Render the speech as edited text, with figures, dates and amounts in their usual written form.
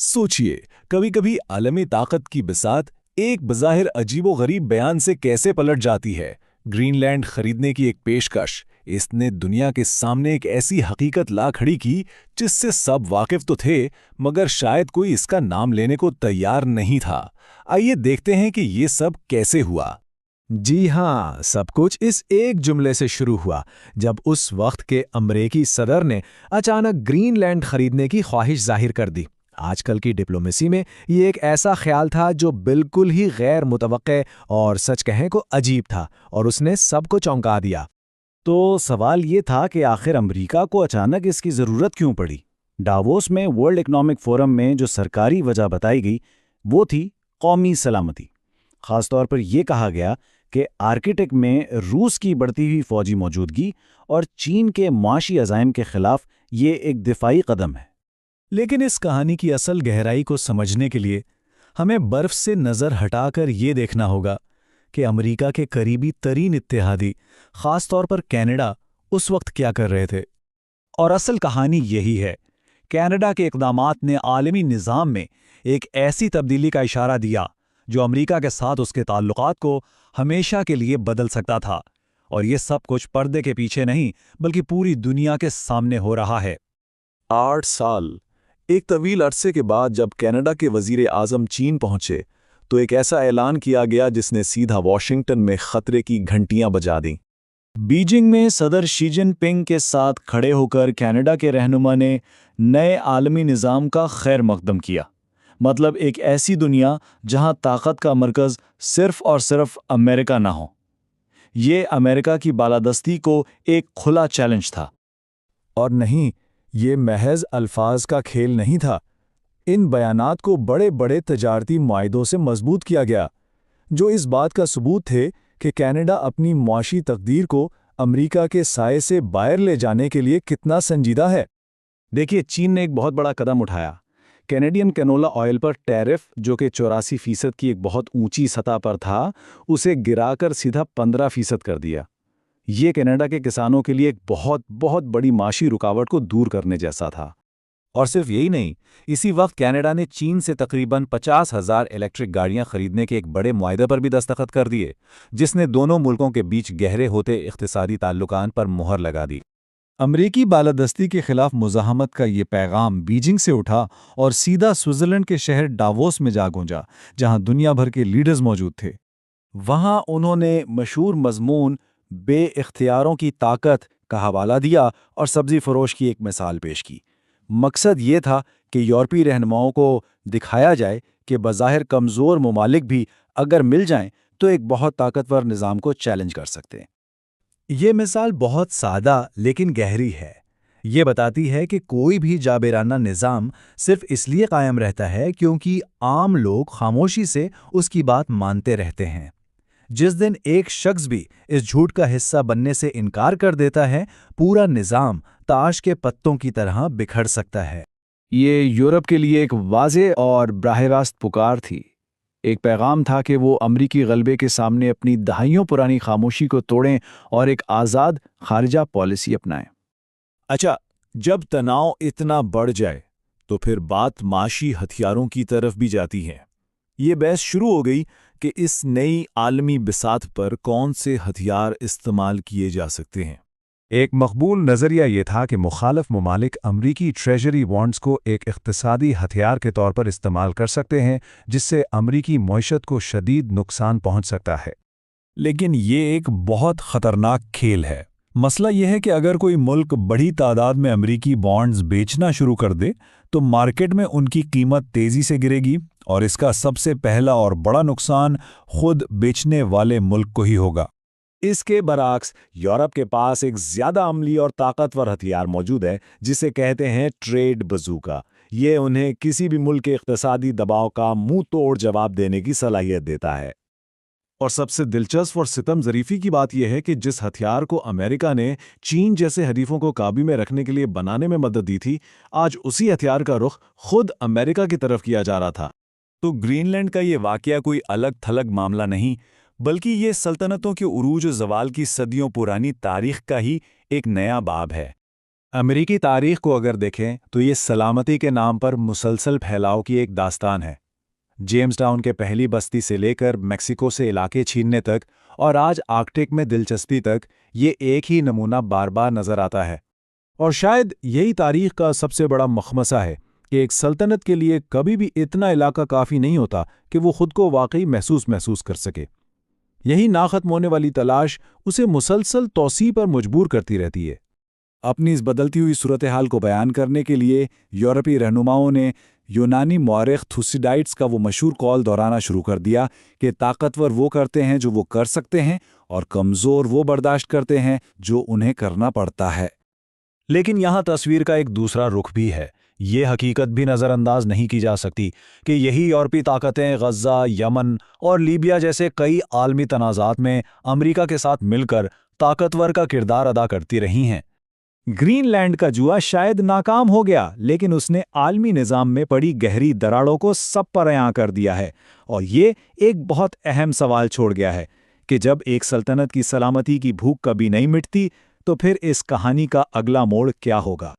सोचिए, कभी कभी आलमी ताकत की बिसात एक बज़ाहिर अजीबोगरीब बयान से कैसे पलट जाती है। ग्रीनलैंड खरीदने की एक पेशकश, इसने दुनिया के सामने एक ऐसी हकीकत ला खड़ी की जिससे सब वाकिफ तो थे, मगर शायद कोई इसका नाम लेने को तैयार नहीं था। आइए देखते हैं कि ये सब कैसे हुआ। जी हाँ, सब कुछ इस एक जुमले से शुरू हुआ जब उस वक्त के अमरीकी सदर ने अचानक ग्रीनलैंड खरीदने की ख्वाहिश जाहिर कर दी। आजकल की डिप्लोमेसी में ये एक ऐसा ख्याल था जो बिल्कुल ही गैर मुतवक्के और सच कहें को अजीब था, और उसने सबको चौंका दिया। तो सवाल ये था कि आखिर अमेरिका को अचानक इसकी ज़रूरत क्यों पड़ी। डावोस में वर्ल्ड इकोनॉमिक फोरम में जो सरकारी वजह बताई गई वो थी कौमी सलामती। ख़ासतौर पर यह कहा गया कि आर्कटिक में रूस की बढ़ती हुई फौजी मौजूदगी और चीन के मुआशी अज़ाइम के खिलाफ ये एक दिफाई कदम है। लेकिन इस कहानी की असल गहराई को समझने के लिए हमें बर्फ से नज़र हटाकर ये देखना होगा कि अमेरिका के करीबी तरीन इत्तेहादी, ख़ास तौर पर कनाडा, उस वक्त क्या कर रहे थे। और असल कहानी यही है। कनाडा के इक़दामात ने आलमी निज़ाम में एक ऐसी तब्दीली का इशारा दिया जो अमेरिका के साथ उसके ताल्लुकात को हमेशा के लिए बदल सकता था। और ये सब कुछ पर्दे के पीछे नहीं बल्कि पूरी दुनिया के सामने हो रहा है। 8 साल, एक तवील अरसे के बाद जब कनाडा के वज़ीर आज़म चीन पहुंचे तो एक ऐसा ऐलान किया गया जिसने सीधा वॉशिंगटन में खतरे की घंटियां बजा दीं। बीजिंग में सदर शी जिनपिंग के साथ खड़े होकर कनाडा के रहनुमा ने नए आलमी निज़ाम का खैर मकदम किया। मतलब एक ऐसी दुनिया जहां ताकत का मरकज़ सिर्फ और सिर्फ अमेरिका ना हो। ये अमेरिका की बालादस्ती को एक खुला चैलेंज था। और नहीं, ये महज अल्फाज का खेल नहीं था। इन बयानात को बड़े बड़े तजारती मुआहदों से मजबूत किया गया, जो इस बात का सबूत थे कि कनाडा अपनी मुआशी तकदीर को अमेरिका के साये से बाहर ले जाने के लिए कितना संजीदा है। देखिए, चीन ने एक बहुत बड़ा कदम उठाया। कैनेडियन कैनोला ऑयल पर टैरिफ, जो कि 84% की एक बहुत ऊंची सतह पर था, उसे गिराकर सीधा 15% कर दिया। ये कनाडा के किसानों के लिए एक बहुत बहुत बड़ी माशी रुकावट को दूर करने जैसा था। और सिर्फ यही नहीं, इसी वक्त कनाडा ने चीन से तकरीबन 50,000 इलेक्ट्रिक गाड़ियां खरीदने के एक बड़े मुआहदे पर भी दस्तखत कर दिए, जिसने दोनों मुल्कों के बीच गहरे होते इक़्तिसादी ताल्लुकात पर मुहर लगा दी। अमरीकी बालादस्ती के खिलाफ मुज़ाहमत का ये पैगाम बीजिंग से उठा और सीधा स्विट्ज़रलैंड के शहर डावोस में जा गूंजा, जहां दुनिया भर के लीडर्स मौजूद थे। वहां उन्होंने मशहूर मज़मून बे-इख्तियारों की ताकत का हवाला दिया और सब्ज़ी फरोश की एक मिसाल पेश की। मकसद ये था कि यूरोपीय रहनुमाओं को दिखाया जाए कि बज़ाहिर कमज़ोर ममालिक भी अगर मिल जाएं तो एक बहुत ताकतवर निज़ाम को चैलेंज कर सकते हैं। ये मिसाल बहुत सादा लेकिन गहरी है। ये बताती है कि कोई भी जाबिराना निज़ाम सिर्फ इसलिए कायम रहता है क्योंकि आम लोग खामोशी से उसकी बात मानते रहते हैं। जिस दिन एक शख्स भी इस झूठ का हिस्सा बनने से इनकार कर देता है, पूरा निज़ाम ताश के पत्तों की तरह बिखर सकता है। ये यूरोप के लिए एक वाज़ेह और बराह रास्त पुकार थी। एक पैगाम था कि वो अमरीकी गलबे के सामने अपनी दहाइयों पुरानी खामोशी को तोड़ें और एक आज़ाद खारिजा पॉलिसी अपनाएं। अच्छा, जब तनाव इतना बढ़ जाए तो फिर बात माशी हथियारों की तरफ भी जाती है। ये बहस शुरू हो गई कि इस नई आलमी बिसात पर कौन से हथियार इस्तेमाल किए जा सकते हैं। एक मकबूल नज़रिया ये था कि मुखालिफ ममालिक अमरीकी ट्रेजरी बॉन्ड्स को एक इक़्तिसादी हथियार के तौर पर इस्तेमाल कर सकते हैं, जिससे अमरीकी मईशत को शदीद नुकसान पहुंच सकता है। लेकिन ये एक बहुत ख़तरनाक खेल है। मसला यह है कि अगर कोई मुल्क बड़ी तादाद में अमरीकी बॉन्ड्स बेचना शुरू कर दे तो मार्केट में उनकी कीमत तेज़ी से गिरेगी, और इसका सबसे पहला और बड़ा नुकसान खुद बेचने वाले मुल्क को ही होगा। इसके बरअक्स यूरोप के पास एक ज़्यादा अमली और ताकतवर हथियार मौजूद है जिसे कहते हैं ट्रेड बज़ूका। ये उन्हें किसी भी मुल्क के इक़्तिसादी दबाव का मुंह तोड़ जवाब देने की सलाहियत देता है। और सबसे दिलचस्प और सितम ज़रीफ़ी की बात यह है कि जिस हथियार को अमेरिका ने चीन जैसे हरीफों को काबू में रखने के लिए बनाने में मदद दी थी, आज उसी हथियार का रुख खुद अमेरिका की तरफ किया जा रहा था। तो ग्रीनलैंड का ये वाक़या कोई अलग थलग मामला नहीं, बल्कि ये सल्तनतों के उरूज और ज़वाल की सदियों पुरानी तारीख़ का ही एक नया बाब है। امریکی تاریخ کو اگر دیکھیں تو یہ سلامتی کے نام پر مسلسل پھیلاؤ کی ایک داستان ہے۔ جیمز ٹاؤن کے پہلی بستی سے لے کر میکسیکو سے علاقے چھیننے تک اور آج آرکٹک میں دلچسپی تک، یہ ایک ہی نمونہ بار بار نظر آتا ہے۔ اور شاید یہی تاریخ کا سب سے بڑا مخمصہ ہے کہ ایک سلطنت کے لیے کبھی بھی اتنا علاقہ کافی نہیں ہوتا کہ وہ خود کو واقعی محسوس کر سکے۔ یہی ناختم ہونے والی تلاش اسے مسلسل توسیع پر مجبور کرتی رہتی ہے۔ اپنی اس بدلتی ہوئی صورتحال کو بیان کرنے کے لیے یورپی رہنماؤں نے یونانی مورخ تھوسیڈائڈس کا وہ مشہور قول دہرانا شروع کر دیا کہ طاقتور وہ کرتے ہیں جو وہ کر سکتے ہیں، اور کمزور وہ برداشت کرتے ہیں جو انہیں کرنا پڑتا ہے۔ لیکن یہاں تصویر کا ایک دوسرا رخ بھی ہے۔ یہ حقیقت بھی نظر انداز نہیں کی جا سکتی کہ یہی یورپی طاقتیں غزہ، یمن اور لیبیا جیسے کئی عالمی تنازعات میں امریکہ کے ساتھ مل کر طاقتور کا کردار ادا کرتی رہی ہیں۔ گرین لینڈ کا جوا شاید ناکام ہو گیا، لیکن اس نے عالمی نظام میں پڑی گہری دراڑوں کو سب پر عیاں کر دیا ہے، اور یہ ایک بہت اہم سوال چھوڑ گیا ہے کہ جب ایک سلطنت کی سلامتی کی بھوک کبھی نہیں مٹتی تو پھر اس کہانی کا اگلا موڑ کیا ہوگا؟